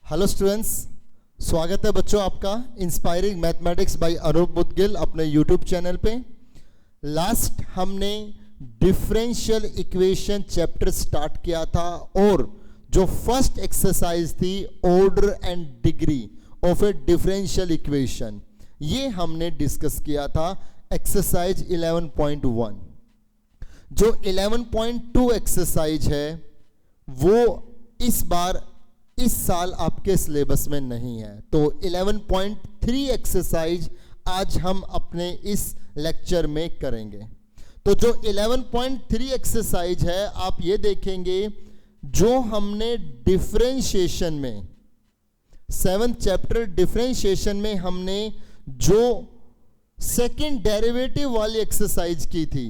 Hello students, स्वागत है बच्चों आपका inspiring mathematics by Anoop Mudgil अपने यूट्यूब चैनल पे। लास्ट हमने डिफरेंशियल इक्वेशन चैप्टर स्टार्ट किया था और जो फर्स्ट एक्सरसाइज थी order and degree of a differential equation, ये हमने डिस्कस किया था एक्सरसाइज 11.1। जो 11.2 एक्सरसाइज है वो इस साल आपके सिलेबस में नहीं है, तो 11.3 एक्सरसाइज आज हम अपने इस लेक्चर में करेंगे। तो जो 11.3 एक्सरसाइज है आप ये देखेंगे, जो हमने डिफरेंशिएशन में 7th चैप्टर डिफरेंशिएशन में हमने जो सेकंड डेरिवेटिव वाली एक्सरसाइज की थी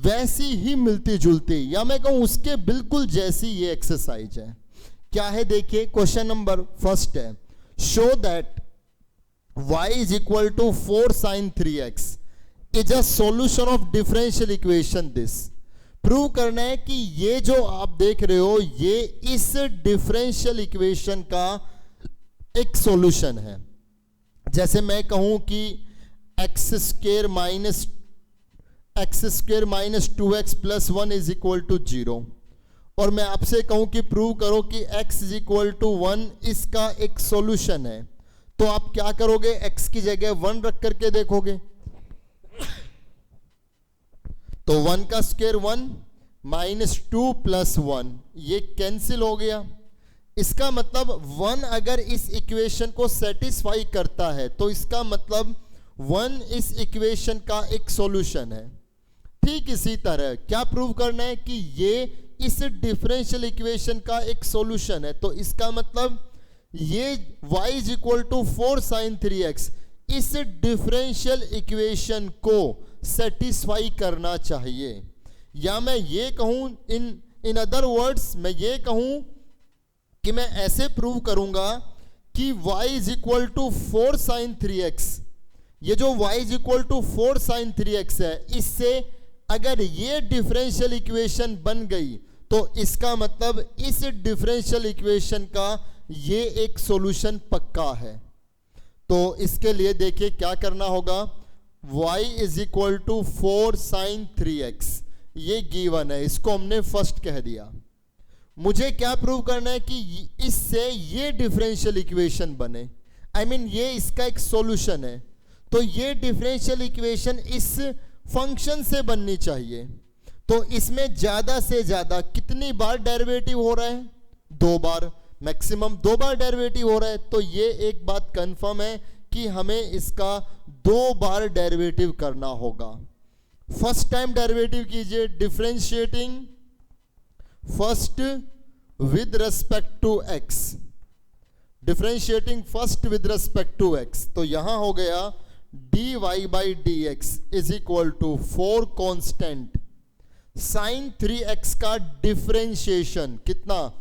वैसी ही मिलती जुलती, या मैं कहूं उसके बिल्कुल जैसी ये एक्सरसाइज है। क्या है देखिए, क्वेश्चन नंबर फर्स्ट है, show that y is equal to 4 sin 3x is a solution of differential equation this. Prove करना है कि ये जो आप देख रहे हो ये इस डिफरेंशियल इक्वेशन का एक सॉल्यूशन है। जैसे मैं कहूं कि x square minus 2x plus 1 is equal to 0, और मैं आपसे कहूं कि प्रूव करो कि x इज इक्वल टू 1 इसका एक सॉल्यूशन है, तो आप क्या करोगे, x की जगह 1 रख करके देखोगे, तो 1 का स्क्वायर 1 माइनस 2 प्लस 1 ये कैंसिल हो गया। इसका मतलब 1 अगर इस इक्वेशन को सेटिस्फाई करता है तो इसका मतलब 1 इस इक्वेशन का एक सॉल्यूशन है। ठीक इसी तरह क्या प्रूव करना है कि ये इस डिफरेंशियल इक्वेशन का एक सॉल्यूशन है, तो इसका मतलब ये y is equal to 4 sin 3x इस डिफरेंशियल इक्वेशन को सेटिस्फाई करना चाहिए। या मैं ये कहूं इन अदर वर्ड्स, मैं ये कहूं कि मैं ऐसे प्रूव करूंगा कि y is equal to 4 sin 3x, ये जो y is equal to 4 sin 3x है, इससे अगर ये डिफरेंशियल इक्वेशन बन गई तो इसका मतलब इस डिफरेंशियल इक्वेशन का ये एक सॉल्यूशन पक्का है। तो इसके लिए देखिए क्या करना होगा, y is equal to 4 sin 3x ये गिवन है, इसको हमने फर्स्ट कह दिया। मुझे क्या प्रूव करना है कि इससे ये डिफरेंशियल इक्वेशन बने, I mean ये इसका एक सॉल्यूशन है, तो ये डिफरेंशियल इक्वेशन इस फंक्शन से बननी चाहिए। तो इसमें ज्यादा से ज्यादा कितनी बार डेरिवेटिव हो रहा है, 2 बार, मैक्सिमम 2 बार डेरिवेटिव हो रहा है, तो ये एक बात कंफर्म है कि हमें इसका 2 बार डेरिवेटिव करना होगा। फर्स्ट टाइम डेरिवेटिव कीजिए, differentiating first with respect to x, differentiating first with respect to x, तो यहां हो गया dy by dx is equal to 4 constant sin 3x का डिफरेंशिएशन कितना,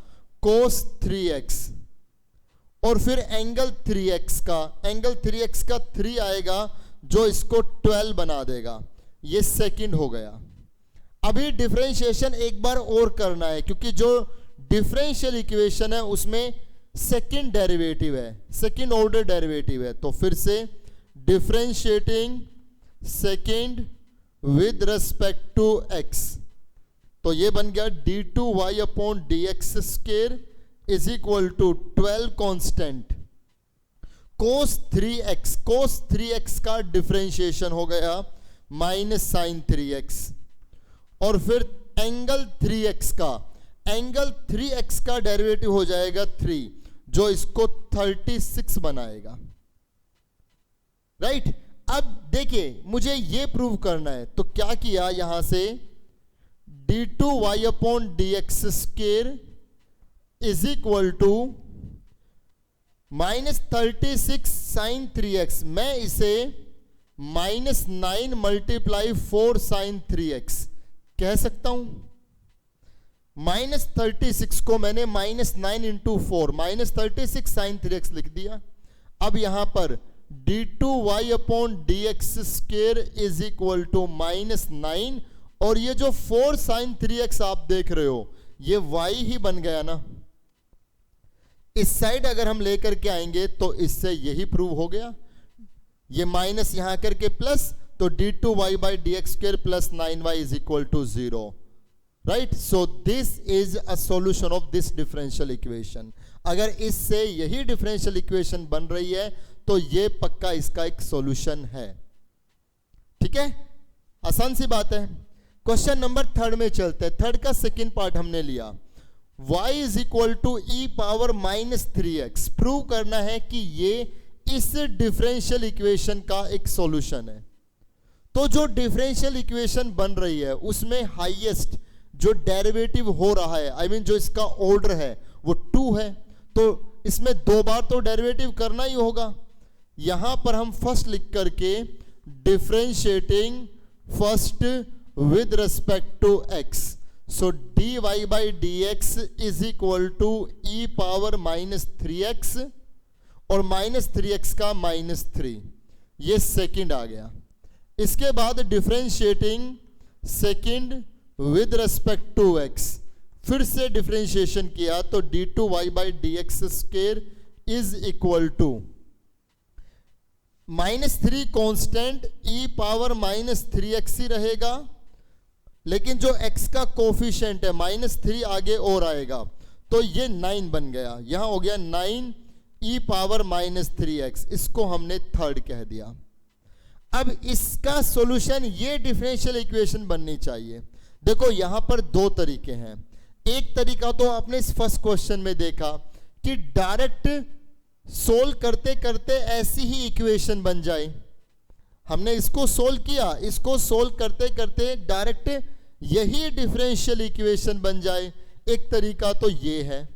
cos 3x, और फिर एंगल 3x का 3 आएगा जो इसको 12 बना देगा, ये सेकंड हो गया। अभी डिफरेंशिएशन एक बार और करना है क्योंकि जो डिफरेंशियल इक्वेशन है उसमें सेकंड डेरिवेटिव है, सेकंड ऑर्डर डेरिवेटिव है, तो फिर से differentiating second with respect to x, तो ये बन गया d2y upon dx square is equal to 12 constant cos 3x का डिफरेंशिएशन हो गया माइनस sin 3x, और फिर एंगल 3x का डेरिवेटिव हो जाएगा 3 जो इसको 36 बनाएगा, राइट। अब देखिए मुझे ये प्रूव करना है, तो क्या किया, यहां से d2y upon dx square is equal to minus 36 sin 3x, मैं इसे माइनस 9 मल्टीप्लाई 4 sin 3x कह सकता हूं। माइनस 36 को मैंने minus 9 into 4 minus 36 sin 3x लिख दिया। अब यहां पर d2y upon dx square is equal to minus 9, और ये जो 4 sin 3x आप देख रहे हो ये y ही बन गया ना। इस साइड अगर हम लेकर के आएंगे तो इससे यही प्रूव हो गया, ये माइनस यहां करके प्लस, तो d2y/dx² plus 9y is equal to 0, right. So this is a solution of this differential equation. अगर इससे यही डिफरेंशियल इक्वेशन बन रही है तो ये पक्का इसका एक सॉल्यूशन है। ठीक है, आसान सी बात है। क्वेश्चन नंबर 3 में चलते हैं। 3 का सेकेंड पार्ट हमने लिया, y is equal to e⁻−3x। Prove करना है कि ये इस डिफरेंशियल इक्वेशन का एक सॉल्यूशन है। तो जो डिफरेंशियल इक्वेशन बन रही है उसमें हाईएस्ट जो डेरिवेटिव हो रहा है, आई मीन जो इसका ऑर्डर है वो 2 है, तो इसमें 2 बार तो डेरिवेटिव करना ही होगा। यहां पर हम फर्स्ट लिख करके differentiating first with respect to x, so dy/dx is equal to e⁻−3x और -3x का -3, ये सेकंड आ गया। इसके बाद differentiating second with respect to x, फिर से डिफरेंशिएशन किया तो d2y/dx² is equal to -3 constant e⁻−3x ही रहेगा, लेकिन जो x का कोफिशिएंट है -3 आगे और आएगा तो ये 9 बन गया। यहां हो गया 9 e⁻−3x, इसको हमने थर्ड कह दिया। अब इसका सॉल्यूशन ये डिफरेंशियल इक्वेशन बननी चाहिए। देखो यहां पर 2 तरीके हैं। एक तरीका तो आपने इस फर्स्ट क्वेश्चन में देखा कि डायरेक्ट सोल्व करते करते ऐसी ही इक्वेशन बन जाए। हमने इसको सोल्व किया, इसको सोल्व करते करते डायरेक्ट यही डिफरेंशियल इक्वेशन बन जाए। एक तरीका तो ये है।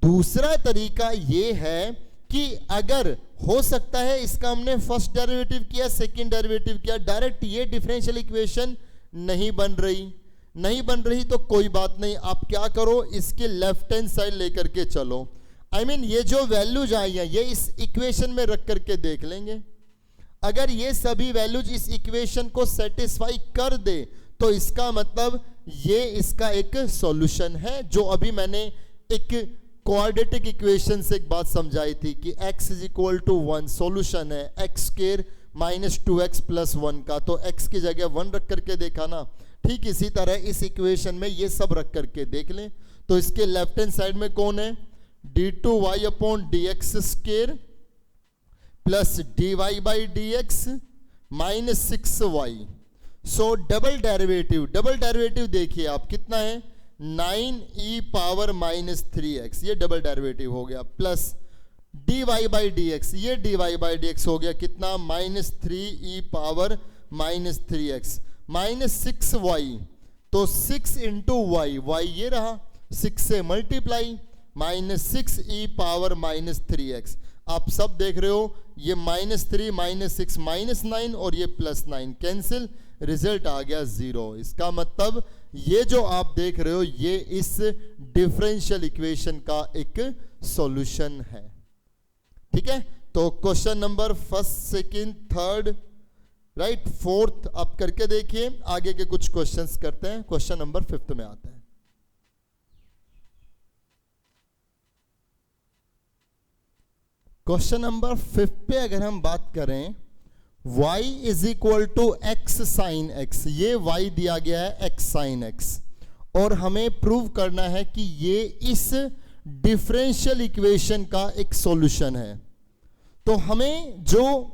दूसरा तरीका ये है कि अगर हो सकता है इसका हमने फर्स्ट डेरिवेटिव किया, सेकंड डेरिवेटिव किया, डायरेक्ट ये डिफरेंशियल इक्वेशन नहीं बन रही तो कोई बात नहीं, आप क्या करो, इसके लेफ्ट हैंड साइड लेकर के चलो। आई मीन ये जो वैल्यूज आई हैं ये इस इक्वेशन में रख करके देख लेंगे। अगर ये सभी वैल्यूज इस इक्वेशन को सेटिस्फाई कर दे तो इसका मतलब ये इसका एक सॉल्यूशन है। जो अभी मैंने एक क्वाड्रेटिक इक्वेशन से एक बात समझाई थी कि x is equal to 1 solution है x² -2x + 1 का, तो x की जगह 1 रख करके देखा ना। ठीक इसी तरह इस इक्वेशन में ये सब रख करके देख लें तो इसके लेफ्ट हैंड साइड में कौन है, d2y/dx² प्लस dy/dx -6y। सो डबल डेरिवेटिव देखिए आप कितना है, 9 e⁻−3x, ये डबल डेरिवेटिव हो गया, प्लस dy/dx, ये dy/dx हो गया कितना, -3 e⁻−3x -6y, तो 6 × y ये रहा, 6 से मल्टीप्लाई -6 e⁻−3x। आप सब देख रहे हो ये -3 -6 -9 और ये +9 कैंसिल, रिजल्ट आ गया 0। इसका मतलब ये जो आप देख रहे हो ये इस डिफरेंशियल इक्वेशन का एक सॉल्यूशन है। ठीक है, तो question number first, second, third, right, fourth आप करके देखिए। आगे के कुछ क्वेश्चंस करते हैं। क्वेश्चन नंबर 5 में आते हैं। क्वेश्चन नंबर 5 पे अगर हम बात करें, y is equal to x sign x, ये y दिया गया है x साइन x, और हमें प्रूव करना है कि ये इस डिफरेंशियल इक्वेशन का एक सॉल्यूशन है। तो हमें जो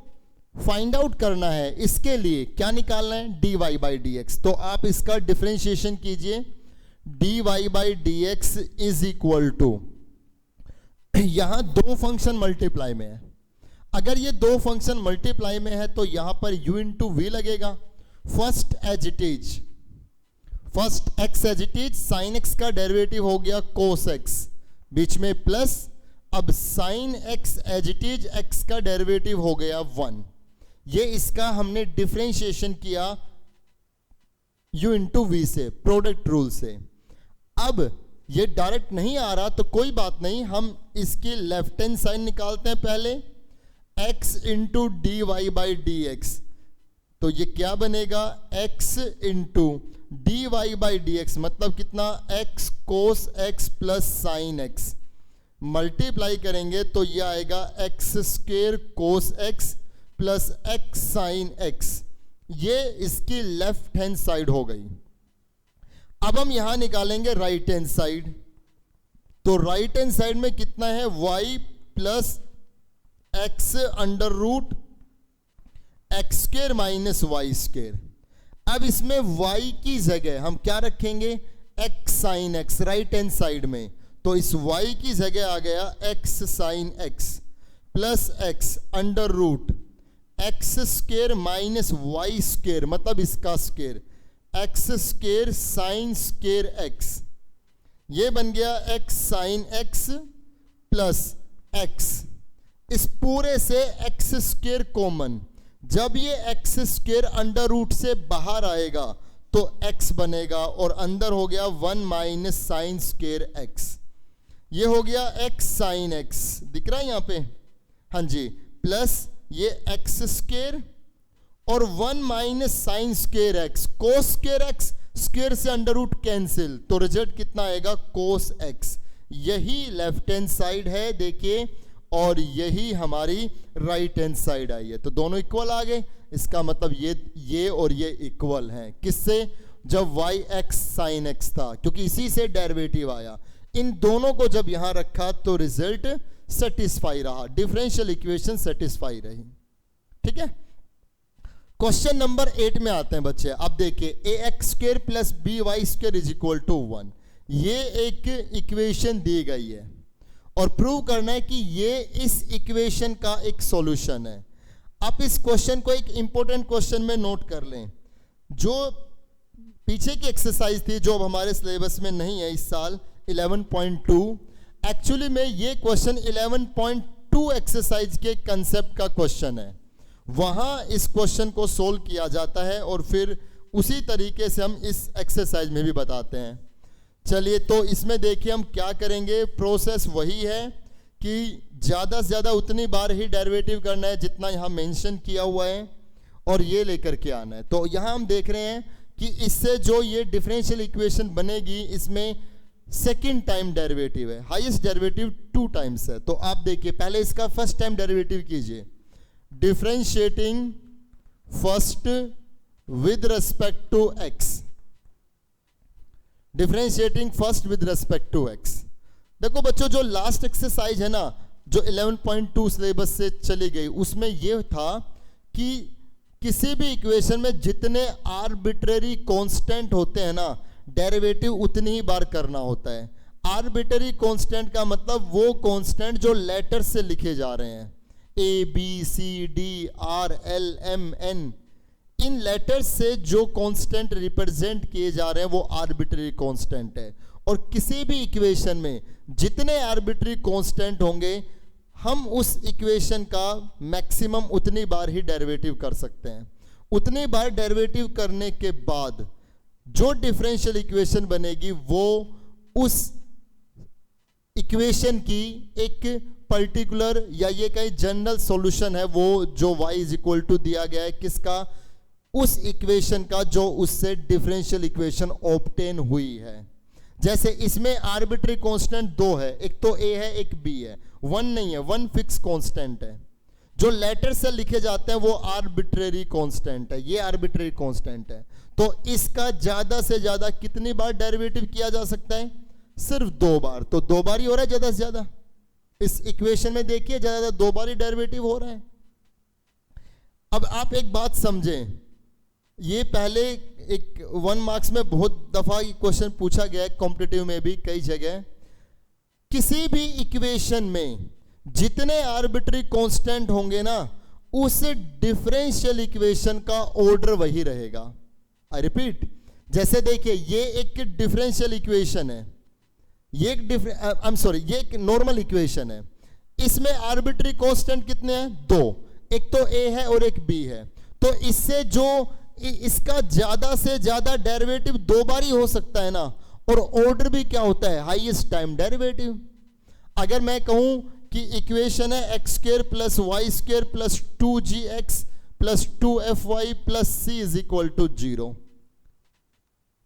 फाइंड आउट करना है इसके लिए क्या निकालना है, dy/dx। तो आप इसका डिफरेंशिएशन कीजिए, dy/dx इज इक्वल टू, यहां 2 फंक्शन मल्टीप्लाई में है। अगर ये 2 फंक्शन मल्टीप्लाई में है तो यहां पर u × v लगेगा। First as it is, first x as it is, sine x का डेरिवेटिव हो गया cos x, बीच में प्लस, अब sine x as it is, x का डेरिवेटिव हो गया 1। ये इसका हमने डिफरेंशिएशन किया u × v से, प्रोडक्ट रूल से। अब ये डायरेक्ट नहीं आ रहा तो कोई बात नहीं, हम इसकी लेफ्ट हैंड साइड निकालते हैं पहले, x × dy/dx, तो ये क्या बनेगा, x × dy/dx मतलब कितना, x cos x plus sin x multiply करेंगे तो ये आएगा x square cos x plus x sine x. ये इसकी लेफ्ट हैंड साइड हो गई। अब हम यहां निकालेंगे राइट हैंड साइड। तो राइट हैंड साइड में कितना है, y plus x under root x square minus y square. अब इसमें y की जगह हम क्या रखेंगे, x sign x right hand side में। तो इस y की जगह आ गया x sign x plus x under root x square minus y square, मतलब इसका square x square sine square x। ये बन गया x sign x plus x। इस पूरे से x स्क्वेयर कॉमन, जब ये एक्स स्क्वेयर अंडर रूट से बाहर आएगा तो x बनेगा और अंदर हो गया 1 माइनस साइन स्क्वेयर x। ये हो गया x साइन x, दिख रहा है यहां पे, हाँ जी, प्लस ये एक्स स्क्वेयर और 1 minus sign square x, cos square x, square से अंडर रूट कैंसिल, तो रिजल्ट कितना आएगा कोस x। यही लेफ्ट हैंड साइड है देखिए, और यही हमारी राइट हैंड साइड आई है। तो दोनों इक्वल आ गए, इसका मतलब ये और ये इक्वल हैं। किससे, जब y x साइन x था, क्योंकि इसी से डेरिवेटिव आया। इन दोनों को जब यहां रखा तो रिजल्ट सेटिस्फाई रहा, डिफरेंशियल इक्वेशन सेटिस्फाई रही। ठीक है, क्वेश्चन नंबर 8 में आते हैं बच्चे। अब देखिए, A X square plus B Y square is equal to 1, ये एक इक्वेशन दी गई है और प्रूव करना है कि ये इस इक्वेशन का एक सॉल्यूशन है। आप इस क्वेश्चन को एक इंपॉर्टेंट क्वेश्चन में नोट कर लें। जो पीछे की एक्सरसाइज थी, जो अब हमारे सिलेबस में नहीं है इस साल, 11.2, एक्चुअली में ये क्वेश्चन 11.2 एक्सरसाइज के कंसेप्ट का क्वेश्चन है। वहां इस क्वेश्चन को सोल्व किया जाता है और फिर उसी तरीके से हम इस एक्सरसाइज में भी बताते हैं। चलिए, तो इसमें देखिए हम क्या करेंगे। प्रोसेस वही है कि ज़्यादा से ज़्यादा उतनी बार ही डेरिवेटिव करना है जितना यहाँ मेंशन किया हुआ है और ये लेकर के आना है। तो यहाँ हम देख रहे हैं कि इससे जो ये डिफरेंशियल इक्वेशन बनेगी, इसमें सेकंड टाइम डेरिवेटिव है, हाईएस्ट डेरिवेटिव 2 टाइम्स है। तो आप देखिए, पहले इसका फर्स्ट टाइम डेरिवेटिव कीजिए, differentiating first with respect to x, differentiating first with respect to x. देखो बच्चों, जो लास्ट एक्सरसाइज है ना, जो 11.2 सिलेबस से चली गई, उसमें यह था कि किसी भी इक्वेशन में जितने आर्बिट्रेरी कांस्टेंट होते हैं ना, डेरिवेटिव उतनी ही बार करना होता है। आर्बिट्रेरी कांस्टेंट का मतलब वो कांस्टेंट जो लेटर से लिखे जा रहे हैं, A B C D R L M N, इन लेटर्स से जो कांस्टेंट रिप्रेजेंट किए जा रहे हैं वो आर्बिट्रेरी कांस्टेंट है। और किसी भी इक्वेशन में जितने आर्बिट्रेरी कांस्टेंट होंगे, हम उस इक्वेशन का मैक्सिमम उतनी बार ही डेरिवेटिव कर सकते हैं। उतनी बार डेरिवेटिव करने के बाद जो डिफरेंशियल इक्वेशन बनेगी वो उस इक्वेशन की एक पर्टिकुलर या ये कहीं जनरल सॉल्यूशन है, वो जो y इज इक्वल टू दिया गया है किसका, उस इक्वेशन का जो उससे डिफरेंशियल इक्वेशन ऑब्टेन हुई है। जैसे इसमें आर्बिट्री कांस्टेंट 2 है, एक तो a है एक b है, 1 नहीं है, 1 फिक्स कांस्टेंट है। जो लेटर से लिखे जाते हैं वो आर्बिट्रेरी कांस्टेंट है, ये आर्बिट्रेरी कांस्टेंट है। तो इसका ज्यादा से ज्यादा कितनी बार डेरिवेटिव किया जा सकता है, सिर्फ 2 बार। तो 2 बार ही हो रहा है ज्यादा से ज्यादा। इस इक्वेशन में देखिए ज्यादा 2 बार ही डेरिवेटिव हो रहा है। अब आप एक बात समझें, ये पहले एक 1 मार्क्स में बहुत दफा क्वेश्चन पूछा गया है, कॉम्पिटिटिव में भी कई जगह। किसी भी इक्वेशन में जितने आर्बिट्री कांस्टेंट होंगे ना, उस डिफरेंशियल इक्वेशन का ऑर्डर वही रहेगा। आई रिपीट, जैसे देखिए ये एक डिफरेंशियल इक्वेशन है, ये एक नॉर्मल इक्वेशन है। इसमें आर्बिट्री कांस्टेंट कितने हैं, 2, एक तो a है और एक b है। तो इससे जो इसका ज्यादा से ज्यादा डेरिवेटिव 2 बार ही हो सकता है ना, और ऑर्डर भी क्या होता है, हाईएस्ट टाइम डेरिवेटिव। अगर मैं कहूं कि इक्वेशन है x square plus y square plus 2gx plus 2fy plus c is equal to 0,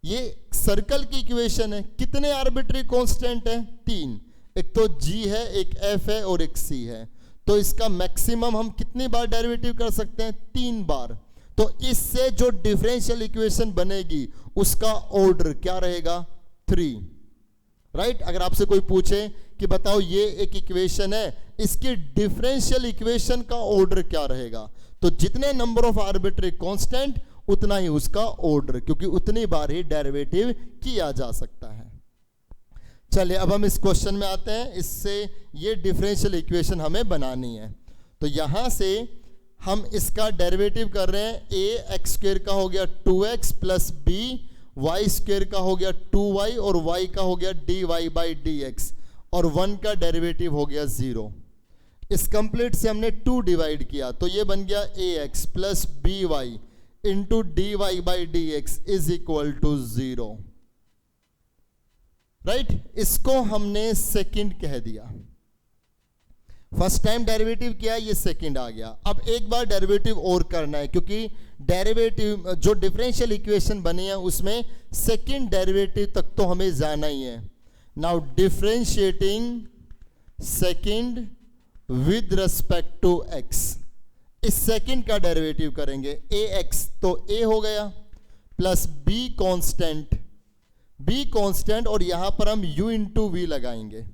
ये सर्कल की इक्वेशन है। कितने आर्बिट्री कांस्टेंट है, 3, एक तो g है, एक f है और एक c है। तो इसका मैक्सिमम हम कितनी बार डेरिवेटिव कर सकते हैं? 3 बार। तो इससे जो डिफरेंशियल इक्वेशन बनेगी उसका ऑर्डर क्या रहेगा? 3, राइट। अगर आपसे कोई पूछे कि बताओ ये एक इक्वेशन है, इसकी डिफरेंशियल इक्वेशन का ऑर्डर क्या रहेगा, तो जितने नंबर ऑफ आर्बिट्री कांस्टेंट उतना ही उसका ऑर्डर, क्योंकि उतनी बार ही डेरिवेटिव किया जा सकता है। चलिए अब हम इस क्वेश्चन में आते हैं। इससे ये डिफरेंशियल इक्वेशन हमें बनानी है। तो यहां से हम इसका डेरिवेटिव कर रहे हैं। ए एक्स स्क्वायर का हो गया 2x plus B Y square का हो गया 2y और y का हो गया dy बाई dx और 1 का डेरिवेटिव हो गया 0। इस कंप्लीट से हमने 2 डिवाइड किया तो ये बन गया ax plus B y into dy by dx is equal to 0, right. इसको हमने सेकंड कह दिया। फर्स्ट टाइम डेरिवेटिव किया, ये सेकंड आ गया। अब एक बार डेरिवेटिव और करना है, क्योंकि डेरिवेटिव जो डिफरेंशियल इक्वेशन बनी है उसमें सेकंड डेरिवेटिव तक तो हमें जाना ही है। Now differentiating second with respect to x, इस सेकंड का डेरिवेटिव करेंगे। ax तो a हो गया प्लस b कांस्टेंट और यहां पर हम u इंटू वी लगाएंगे।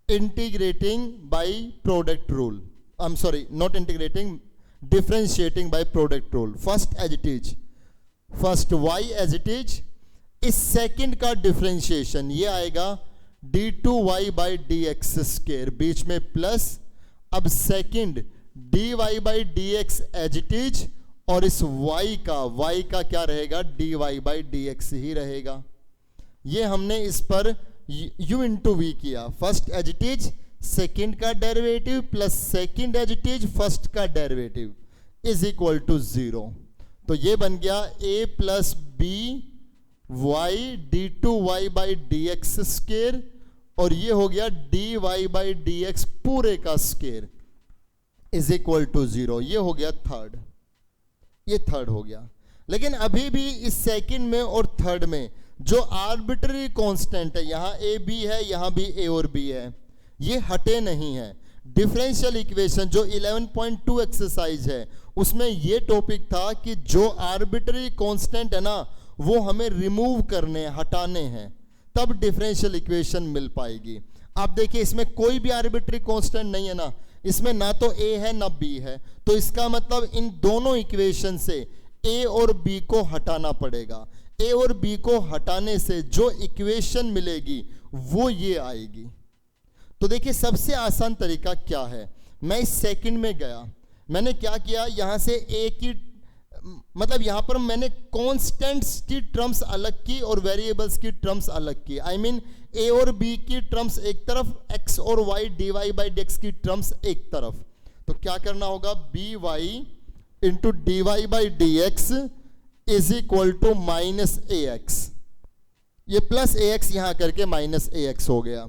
Integrating by product rule, I am sorry not integrating, differentiating by product rule. First as it is, first y as it is. इस सेकंड का डिफरेंशिएशन ये आएगा d2y बाई dx स्क्वायर, बीच में plus. अब second dy by dx as it is और इस y का क्या रहेगा? dy बाई dx ही रहेगा। ये हमने इस पर u इंटू वी किया। First as it is, second का derivative plus second as it is first का डेरिवेटिव इज इक्वल टू 0। तो ये बन गया a plus B Y d2y by dx square और ये हो गया dy बाई dx पूरे का स्क्वायर इज इक्वल टू 0। ये हो गया थर्ड, ये थर्ड हो गया। लेकिन अभी भी इस सेकंड में और थर्ड में जो आर्बिट्ररी कांस्टेंट है, यहां ए बी है, यहां भी ए और बी है, ये हटे नहीं है। डिफरेंशियल इक्वेशन जो 11.2 एक्सरसाइज है उसमें ये टॉपिक था कि जो आर्बिट्ररी कांस्टेंट है ना वो हमें रिमूव करने, हटाने हैं, तब डिफरेंशियल इक्वेशन मिल पाएगी। आप देखिए इसमें कोई भी आर्बिट्ररी कांस्टेंट नहीं है ना, इसमें ना तो a है ना b है, तो इसका मतलब इन दोनों इक्वेशन से a और b को हटाना पड़ेगा। a और b को हटाने से जो इक्वेशन मिलेगी वो ये आएगी। तो देखिए सबसे आसान तरीका क्या है, मैं इस सेकंड में गया, मैंने क्या किया, यहां से a की मतलब यहां पर मैंने कांस्टेंट्स की टर्म्स अलग की और वेरिएबल्स की टर्म्स अलग की। आई मीन a और b की टर्म्स एक तरफ, x और y dy बाई dx की टर्म्स एक तरफ। तो क्या करना होगा, by into dy by dx is equal to minus ax। ये प्लस ax यहां करके माइनस ax हो गया।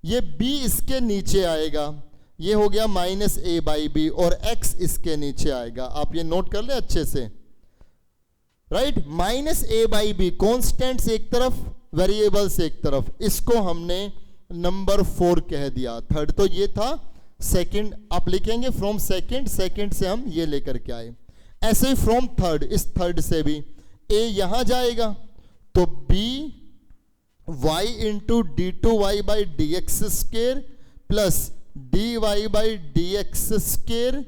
ये b इसके नीचे आएगा, ये हो गया माइनस a बाई बी और x इसके नीचे आएगा। आप ये नोट कर ले अच्छे से, right. Minus a by b constants एक तरफ, वेरिएबल्स एक तरफ, इसको हमने नंबर 4 कह दिया। थर्ड तो ये था, सेकंड आप लिखेंगे फ्रॉम सेकंड, सेकंड से हम ये लेकर के आए। ऐसे ही फ्रॉम थर्ड, इस थर्ड से भी a यहां जाएगा तो b y into d2y by dx square plus dy by dx square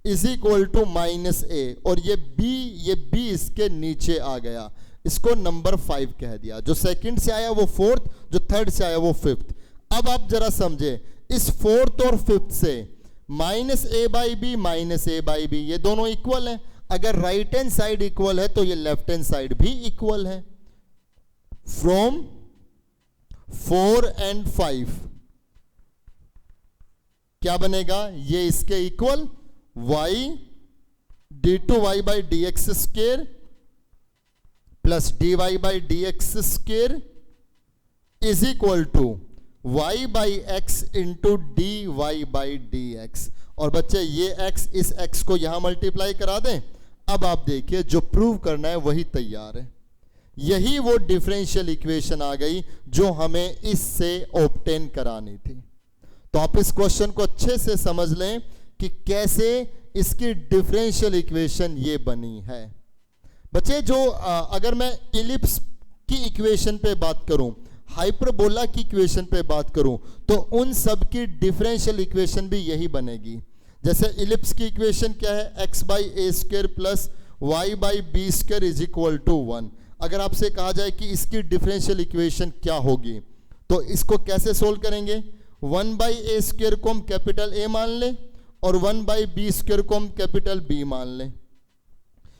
is equal to minus a और ये b इसके नीचे आ गया, इसको नंबर 5 कह दिया। जो सेकंड से आया वो फोर्थ, जो थर्ड से आया वो फिफ्थ। अब आप जरा समझे, इस फोर्थ और फिफ्थ से minus a by b minus a by b ये दोनों इक्वल हैं। अगर राइट हैंड साइड इक्वल है तो ये लेफ्ट हैंड साइड भी इक्वल है। फ्रॉम 4 एंड 5 क्या बनेगा, ये इसके equal y d2y by dx square plus dy by dx square is equal to y by x into dy by dx। और बच्चे ये x इस x को यहां मल्टीप्लाई करा दें। अब आप देखिए जो प्रूव करना है वही तैयार है। यही वो डिफरेंशियल इक्वेशन आ गई जो हमें इससे ऑब्टेन करानी थी। तो आप इस क्वेश्चन को अच्छे से समझ लें कि कैसे इसकी डिफरेंशियल इक्वेशन ये बनी है। बच्चे जो अगर मैं इलिप्स की इक्वेशन पे बात करूं, हाइपरबोला की इक्वेशन पे बात करूं, तो उन सब की डिफरेंशियल इक्वेशन भी यही बनेगी। जैसे इलिप्स की इक्वेशन क्या है, x by A square plus y by B square is equal to 1। अगर आपसे कहा जाए कि इसकी डिफरेंशियल इक्वेशन क्या होगी, तो इसको कैसे सोल्व करेंगे? 1 बाई ए स्क्वायर को हम कैपिटल ए मान लें और 1 बाई बी स्क्वायर को हम कैपिटल बी मान लें,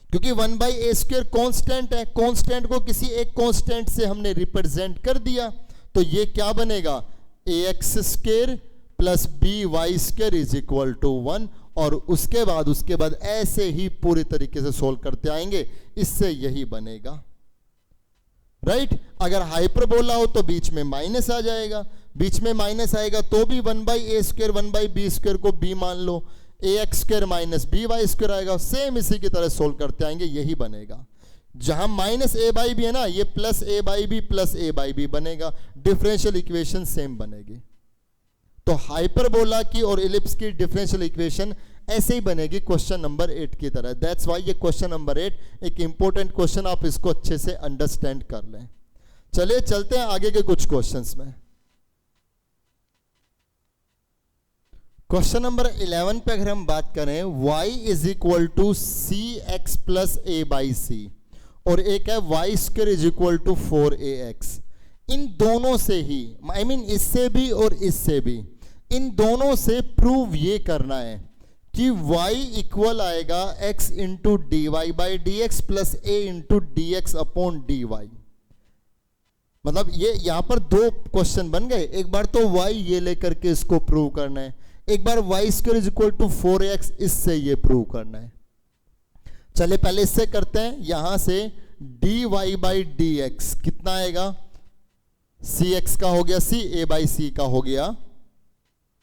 क्योंकि 1 बाई ए स्क्वायर कॉन्स्टेंट है, कॉन्स्टेंट को किसी एक कॉन्स्टेंट से हमने रिप्रेजेंट कर दिया, तो ये क्या बनेगा, A X square plus B Y square is equal to 1। और उसके बाद ऐसे ही पूरी तरीके से सोल्व करते आएंगे, इससे यही बनेगा, राइट। अगर हाइपरबोला हो तो बीच में माइनस आ जाएगा, बीच में माइनस आएगा तो भी 1 by A square 1 by B square को बी मान लो, A X square minus B Y square आएगा, सेम इसी की तरह सोल्व करते आएंगे, यही बनेगा। जहां माइनस ए बाई बी है ना, ये plus A by b plus A by b बनेगा, डिफरेंशियल इक्वेशन सेम बनेगी। तो हाइपरबोला की और इलिप्स की डिफरेंशियल इक्वेशन ऐसे ही बनेगी क्वेश्चन नंबर 8 की तरह। दैट्स वाई ये क्वेश्चन नंबर 8 एक इंपॉर्टेंट क्वेश्चन, आप इसको अच्छे से अंडरस्टैंड कर लें। चलिए चलते हैं आगे के कुछ क्वेश्चंस में। क्वेश्चन नंबर 11 पे अगर हम बात करें, y is equal to C X plus A by C, और एक है y square is equal to 4ax। इन दोनों से ही इससे भी और इससे भी, इन दोनों से प्रूव ये करना है कि y इक्वल आएगा x into D Y by D x plus a into d x upon d y. मतलब ये यहां पर दो क्वेश्चन बन गए, एक बार तो y ये लेकर के इसको प्रूव करना है, एक बार y square is equal to 4x इससे ये प्रूव करना है। चलिए पहले इससे करते हैं, यहां से D Y by D x कितना आएगा, सी एक्स का हो गया सी, ए बाई सी का हो गया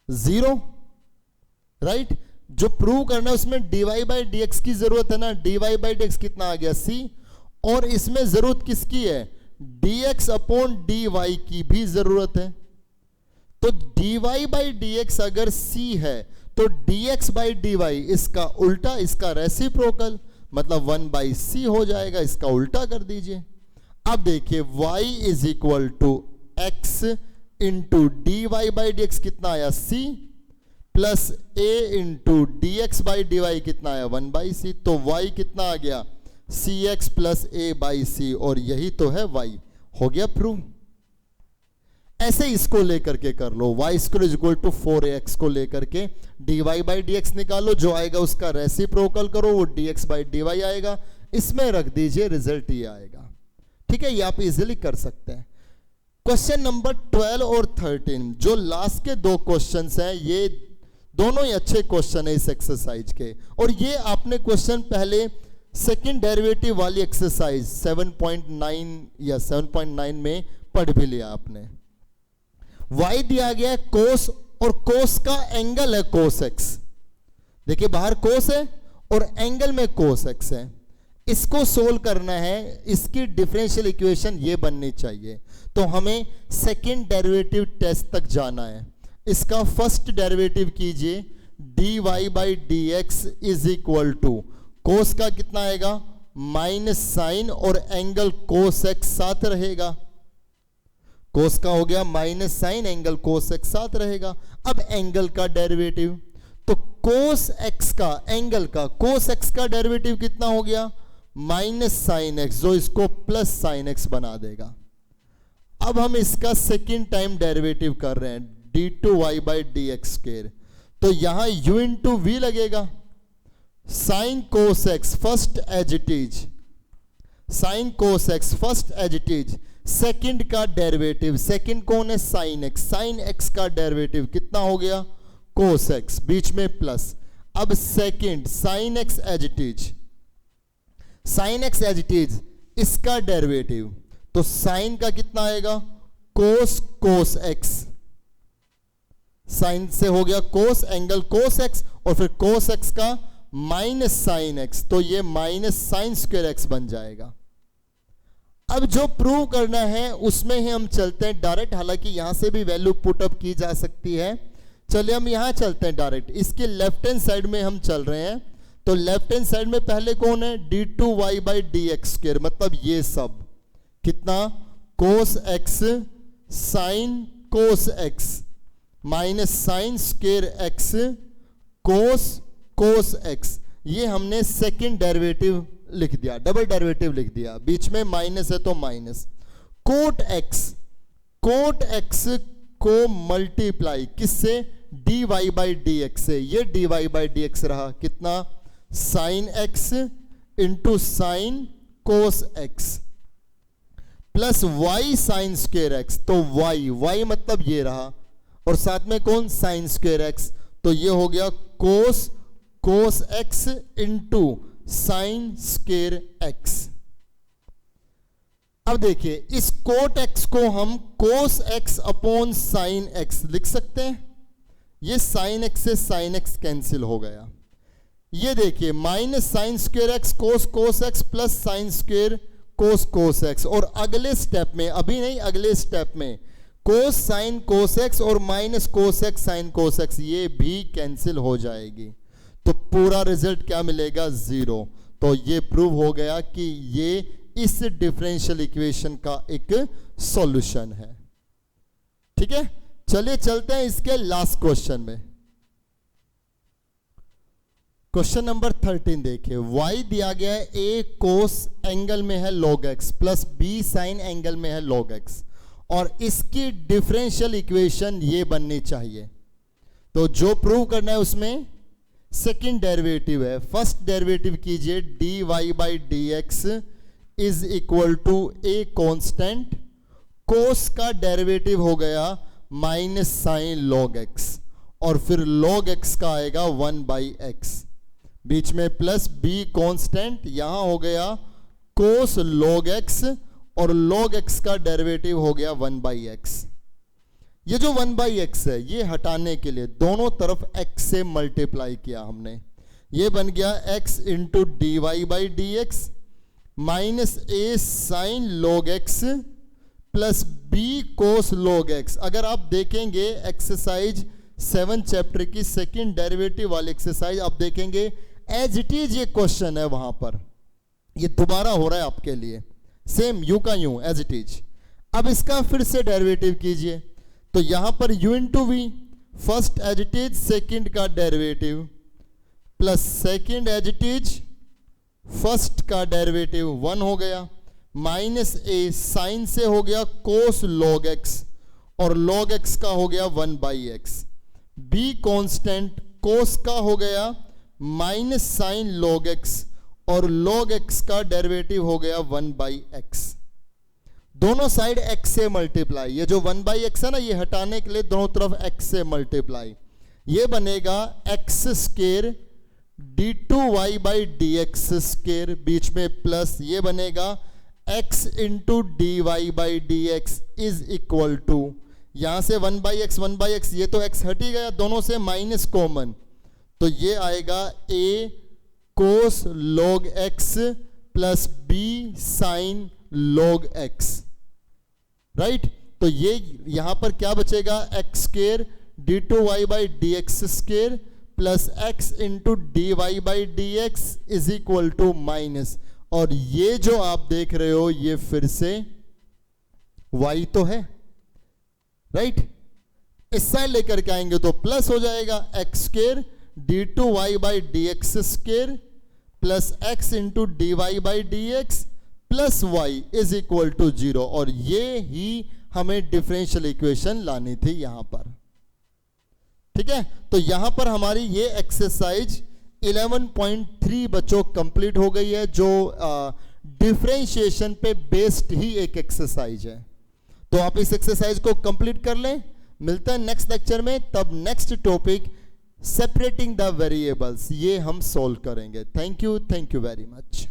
0, राइट। जो प्रूव करना है उसमें D Y by D x की जरूरत है ना, D Y by D x कितना आ गया सी, और इसमें जरूरत किसकी है, D x upon d Y की भी जरूरत है। तो dy बाई डी एक्स अगर c है तो dx बाई डी वाई इसका उल्टा, इसका रेसिप्रोकल, मतलब 1 बाई सी हो जाएगा, इसका उल्टा कर दीजिए। अब देखिए y is equal to x into D Y by D x कितना आया c, plus a into d x by d y कितना आया 1 बाई सी, तो y कितना आ गया सी X plus A by C, और यही तो है y, हो गया प्रूव। ऐसे इसको लेकर के कर लो, y square is equal to 4ax को लेकर के dy बाई dx निकालो, जो आएगा उसका रेसिप्रोकल करो, वो dx बाई dy आएगा, इसमें रख दीजिए, रिजल्ट ये आएगा। ठीक है, ये आप इजीली कर सकते हैं। क्वेश्चन नंबर 12 और 13 जो लास्ट के दो क्वेश्चंस हैं, ये दोनों ही अच्छे क्वेश्चन है इस एक्सरसाइज के, और ये आपने क्वेश्चन पहले सेकंड डेरिवेटिव वाली एक्सरसाइज 7.9 या 7.9 में पढ़ भी लिया आपने। y दिया गया है कोस, और कोस का एंगल है कोस x। देखिए बाहर कोस है और एंगल में कोस x है, इसको सोल्व करना है, इसकी डिफरेंशियल इक्वेशन ये बननी चाहिए। तो हमें सेकंड डेरिवेटिव टेस्ट तक जाना है। इसका फर्स्ट डेरिवेटिव कीजिए, dy by D x is equal to cos का कितना आएगा माइनस साइन, और एंगल कोस x साथ रहेगा, कोस का हो गया minus sine, angle cos x साथ रहेगा। अब एंगल का डेरिवेटिव, तो कोस x का एंगल का कोस x का डेरिवेटिव कितना हो गया माइनस साइन x, जो इसको प्लस साइन x बना देगा। अब हम इसका सेकंड टाइम डेरिवेटिव कर रहे हैं, d2y by D x square, तो यहां u इंटू वी लगेगा, sine cos x first as it is, sine cos x first as it is, second का डेरिवेटिव, सेकंड कौन है साइन x, साइन x का डेरिवेटिव कितना हो गया कोस x, बीच में प्लस। अब second sine x as it is, sine x as it is, इसका डेरिवेटिव, तो साइन का कितना आएगा कोस कोस x, साइन से हो गया कोस, एंगल कोस x, और फिर कोस x का माइनस साइन x, तो ये माइनस साइन स्क्वायर x बन जाएगा। अब जो प्रूव करना है उसमें ही हम चलते हैं डायरेक्ट, हालांकि यहां से भी वैल्यू पुटअप की जा सकती है। चलिए हम यहां चलते हैं डायरेक्ट, इसके लेफ्ट हैंड साइड में हम चल रहे हैं। तो लेफ्ट हैंड साइड में पहले कौन है, d2y by D x square, मतलब ये सब कितना, cos X sine cos X minus sine square X cos cos X, ये हमने सेकंड डेरिवेटिव लिख दिया, डबल डेरिवेटिव लिख दिया, बीच में माइनस है तो माइनस। कोट एक्स को मल्टीप्लाई किससे, dy बाई डी एक्स से, ये dy बाई डी एक्स रहा कितना, sine x into sine cos x plus y sine square x, तो y मतलब ये रहा, और साथ में कौन, साइन स्क्वायर एक्स, तो ये हो गया cos x into sine square x. अब देखिए इस कोट एक्स को हम cos x upon sine x लिख सकते हैं, ये साइन एक्स से साइन एक्स कैंसिल हो गया। ये देखिए minus sine square x cos x plus sine square cos x, और अगले स्टेप में, अभी नहीं अगले स्टेप में, कोस साइन कोस एक्स और minus cos X sine cos X, ये भी कैंसिल हो जाएगी, तो पूरा रिजल्ट क्या मिलेगा, 0। तो ये प्रूव हो गया कि ये इस डिफरेंशियल इक्वेशन का एक सॉल्यूशन है। ठीक है, चलिए चलते हैं इसके लास्ट क्वेश्चन में। क्वेश्चन नंबर 13 देखिए, y दिया गया है a कोस एंगल में है log x plus b sign angle में है log x, और इसकी डिफरेंशियल इक्वेशन ये बननी चाहिए। तो जो प्रूव करना है उसमें सेकंड डेरिवेटिव है, फर्स्ट डेरिवेटिव कीजिए, dy by D x is equal to A constant, cos का डेरिवेटिव हो गया माइनस साइन लॉग एक्स, और फिर लॉग एक्स का आएगा 1 बाई एक्स, बीच में प्लस बी कॉन्स्टेंट, यहां हो गया कोस लॉग एक्स, और लॉग एक्स का डेरिवेटिव हो गया 1 बाई एक्स। ये जो 1 बाई एक्स है ये हटाने के लिए दोनों तरफ x से मल्टीप्लाई किया हमने, ये बन गया x into D Y by D x minus A sine log x plus b cos log x. अगर आप देखेंगे एक्सरसाइज 7 चैप्टर की सेकंड डेरिवेटिव वाली एक्सरसाइज आप देखेंगे, एज इट इज ये क्वेश्चन है, वहां पर ये दोबारा हो रहा है आपके लिए, सेम यू का यू एज इट इज। अब इसका फिर से डेरिवेटिव कीजिए, तो यहां पर u into V, first as it is second का derivative plus second as it is first का डेरिवेटिव 1 हो गया, माइनस ए साइन से हो गया कोस लॉग एक्स, और लॉग एक्स का हो गया 1 by X, B constant cos का हो गया माइनस साइन लॉग एक्स, और लॉग एक्स का डेरिवेटिव हो गया 1 बाई एक्स। दोनों साइड x से मल्टीप्लाई, ये जो 1 बाई एक्स है ना, ये हटाने के लिए दोनों तरफ x से मल्टीप्लाई, ये बनेगा x square d2y by D x square, बीच में प्लस, ये बनेगा x into D Y by D x is equal to, यहां से 1 बाई एक्स, ये तो x हट ही गया, दोनों से माइनस कॉमन, तो ये आएगा a cos log x plus b sine log x, right. तो ये यहां पर क्या बचेगा, x square d two y by D x square plus x into D Y by D x is equal to minus, और ये जो आप देख रहे हो ये फिर से y तो है, राइट। इस साइड लेकर के आएंगे तो प्लस हो जाएगा, x square d two y by D x square plus x into D Y by D x plus y is equal to 0, और ये ही हमें डिफरेंशियल इक्वेशन लानी थी यहां पर। ठीक है, तो यहां पर हमारी ये एक्सरसाइज 11.3 बच्चों कंप्लीट हो गई है, जो डिफरेंशिएशन पे बेस्ड ही एक एक्सरसाइज है। तो आप इस एक्सरसाइज को कंप्लीट कर लें, मिलता है नेक्स्ट लेक्चर में, तब next topic separating the variables ये हम सॉल्व करेंगे। Thank you very much.